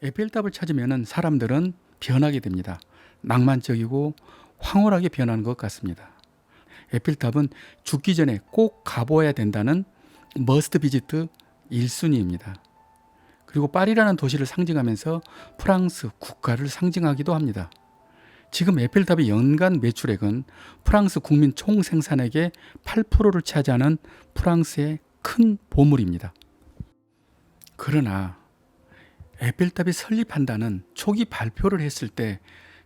에펠탑을 찾으면 사람들은 변하게 됩니다. 낭만적이고 황홀하게 변하는 것 같습니다. 에펠탑은 죽기 전에 꼭 가보아야 된다는 머스트 비지트 1순위입니다. 그리고 파리라는 도시를 상징하면서 프랑스 국가를 상징하기도 합니다. 지금 에펠탑의 연간 매출액은 프랑스 국민 총 생산액의 8%를 차지하는 프랑스의 큰 보물입니다. 그러나 에펠탑이 설립한다는 초기 발표를 했을 때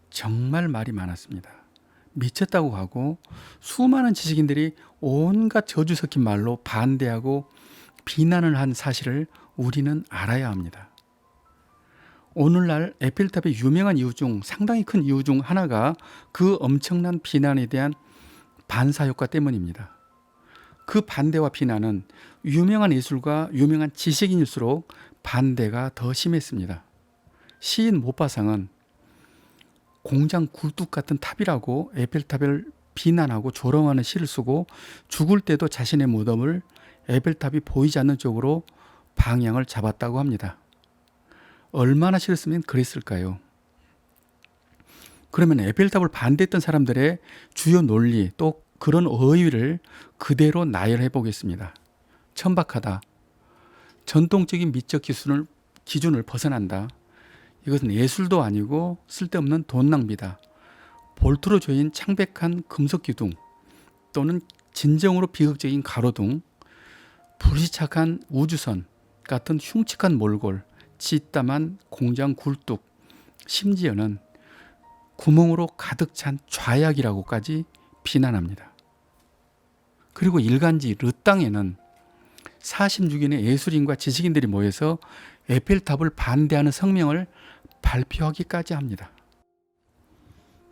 정말 말이 많았습니다. 미쳤다고 하고 수많은 지식인들이 온갖 저주 섞인 말로 반대하고 비난을 한 사실을 우리는 알아야 합니다. 오늘날 에펠탑의 유명한 이유 중 상당히 큰 이유 중 하나가 그 엄청난 비난에 대한 반사효과 때문입니다. 그 반대와 비난은 유명한 예술가, 유명한 지식인일수록 반대가 더 심했습니다. 시인 모파상은 공장 굴뚝 같은 탑이라고 에펠탑을 비난하고 조롱하는 시를 쓰고 죽을 때도 자신의 무덤을 에펠탑이 보이지 않는 쪽으로 방향을 잡았다고 합니다. 얼마나 싫었으면 그랬을까요? 그러면 에펠탑을 반대했던 사람들의 주요 논리 또 그런 어휘를 그대로 나열해 보겠습니다. 천박하다. 전통적인 미적 기준을 벗어난다. 이것은 예술도 아니고 쓸데없는 돈 낭비다. 볼트로 조인 창백한 금속 기둥 또는 진정으로 비극적인 가로등, 불시착한 우주선 같은 흉측한 몰골, 찌땀한 공장 굴뚝, 심지어는 구멍으로 가득 찬 좌약이라고까지 비난합니다. 그리고 일간지 르땅에는 46인의 예술인과 지식인들이 모여서 에펠탑을 반대하는 성명을 발표하기까지 합니다.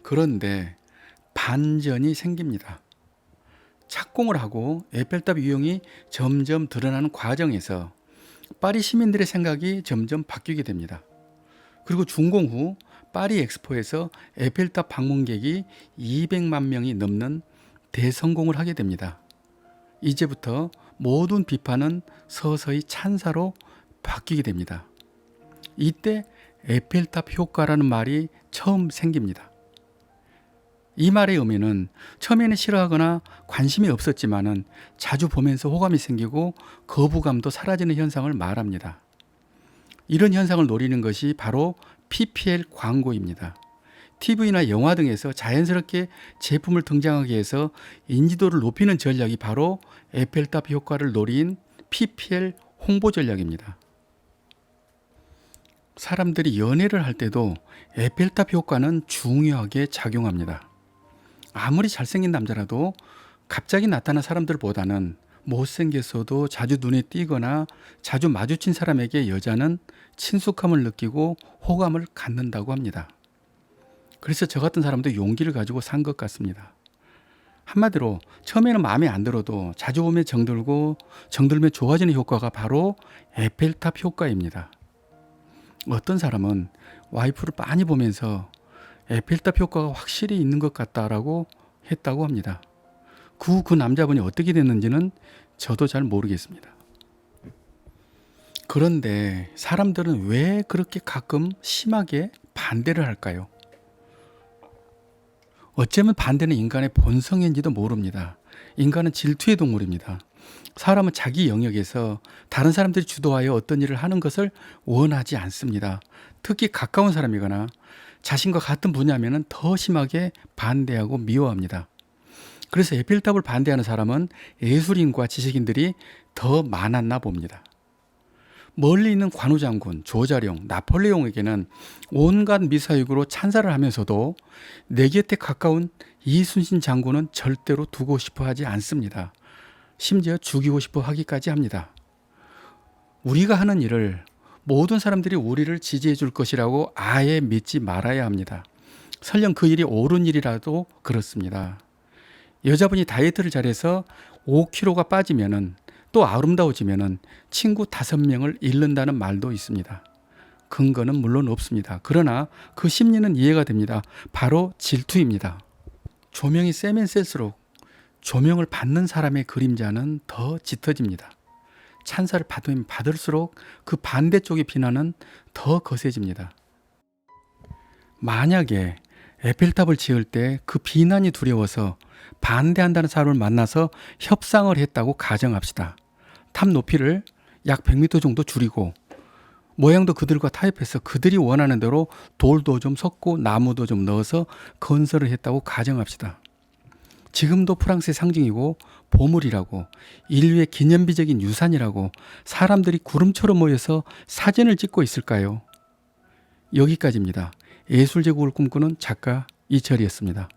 그런데 반전이 생깁니다. 착공을 하고 에펠탑 유형이 점점 드러나는 과정에서 파리 시민들의 생각이 점점 바뀌게 됩니다. 그리고 준공 후 파리 엑스포에서 에펠탑 방문객이 200만 명이 넘는 대성공을 하게 됩니다. 이제부터 모든 비판은 서서히 찬사로 바뀌게 됩니다. 이때 에펠탑 효과라는 말이 처음 생깁니다. 이 말의 의미는 처음에는 싫어하거나 관심이 없었지만은 자주 보면서 호감이 생기고 거부감도 사라지는 현상을 말합니다. 이런 현상을 노리는 것이 바로 PPL 광고입니다. TV나 영화 등에서 자연스럽게 제품을 등장하게 해서 인지도를 높이는 전략이 바로 에펠탑 효과를 노린 PPL 홍보 전략입니다. 사람들이 연애를 할 때도 에펠탑 효과는 중요하게 작용합니다. 아무리 잘생긴 남자라도 갑자기 나타난 사람들보다는 못생겼어도 자주 눈에 띄거나 자주 마주친 사람에게 여자는 친숙함을 느끼고 호감을 갖는다고 합니다. 그래서 저 같은 사람도 용기를 가지고 산 것 같습니다. 한마디로 처음에는 마음에 안 들어도 자주 보면 정들면 좋아지는 효과가 바로 에펠탑 효과입니다. 어떤 사람은 와이프를 많이 보면서 에펠탑 효과가 확실히 있는 것 같다라고 했다고 합니다. 그 남자분이 어떻게 됐는지는 저도 잘 모르겠습니다. 그런데 사람들은 왜 그렇게 가끔 심하게 반대를 할까요? 어쩌면 반대는 인간의 본성인지도 모릅니다. 인간은 질투의 동물입니다. 사람은 자기 영역에서 다른 사람들이 주도하여 어떤 일을 하는 것을 원하지 않습니다. 특히 가까운 사람이거나 자신과 같은 분야면 더 심하게 반대하고 미워합니다. 그래서 에펠탑을 반대하는 사람은 예술인과 지식인들이 더 많았나 봅니다. 멀리 있는 관우장군, 조자룡, 나폴레옹에게는 온갖 미사육으로 찬사를 하면서도 내 곁에 가까운 이순신 장군은 절대로 두고 싶어 하지 않습니다. 심지어 죽이고 싶어 하기까지 합니다. 우리가 하는 일을 모든 사람들이 우리를 지지해 줄 것이라고 아예 믿지 말아야 합니다. 설령 그 일이 옳은 일이라도 그렇습니다. 여자분이 다이어트를 잘해서 5kg가 빠지면은 또 아름다워지면은 친구 5명을 잃는다는 말도 있습니다. 근거는 물론 없습니다. 그러나 그 심리는 이해가 됩니다. 바로 질투입니다. 조명이 세면 셀수록 조명을 받는 사람의 그림자는 더 짙어집니다. 찬사를 받으면 받을수록 그 반대쪽의 비난은 더 거세집니다. 만약에 에펠탑을 지을 때 그 비난이 두려워서 반대한다는 사람을 만나서 협상을 했다고 가정합시다. 탑 높이를 약 100m 정도 줄이고 모양도 그들과 타협해서 그들이 원하는 대로 돌도 좀 섞고 나무도 좀 넣어서 건설을 했다고 가정합시다. 지금도 프랑스의 상징이고 보물이라고, 인류의 기념비적인 유산이라고 사람들이 구름처럼 모여서 사진을 찍고 있을까요? 여기까지입니다. 예술 제국을 꿈꾸는 작가 이철이었습니다.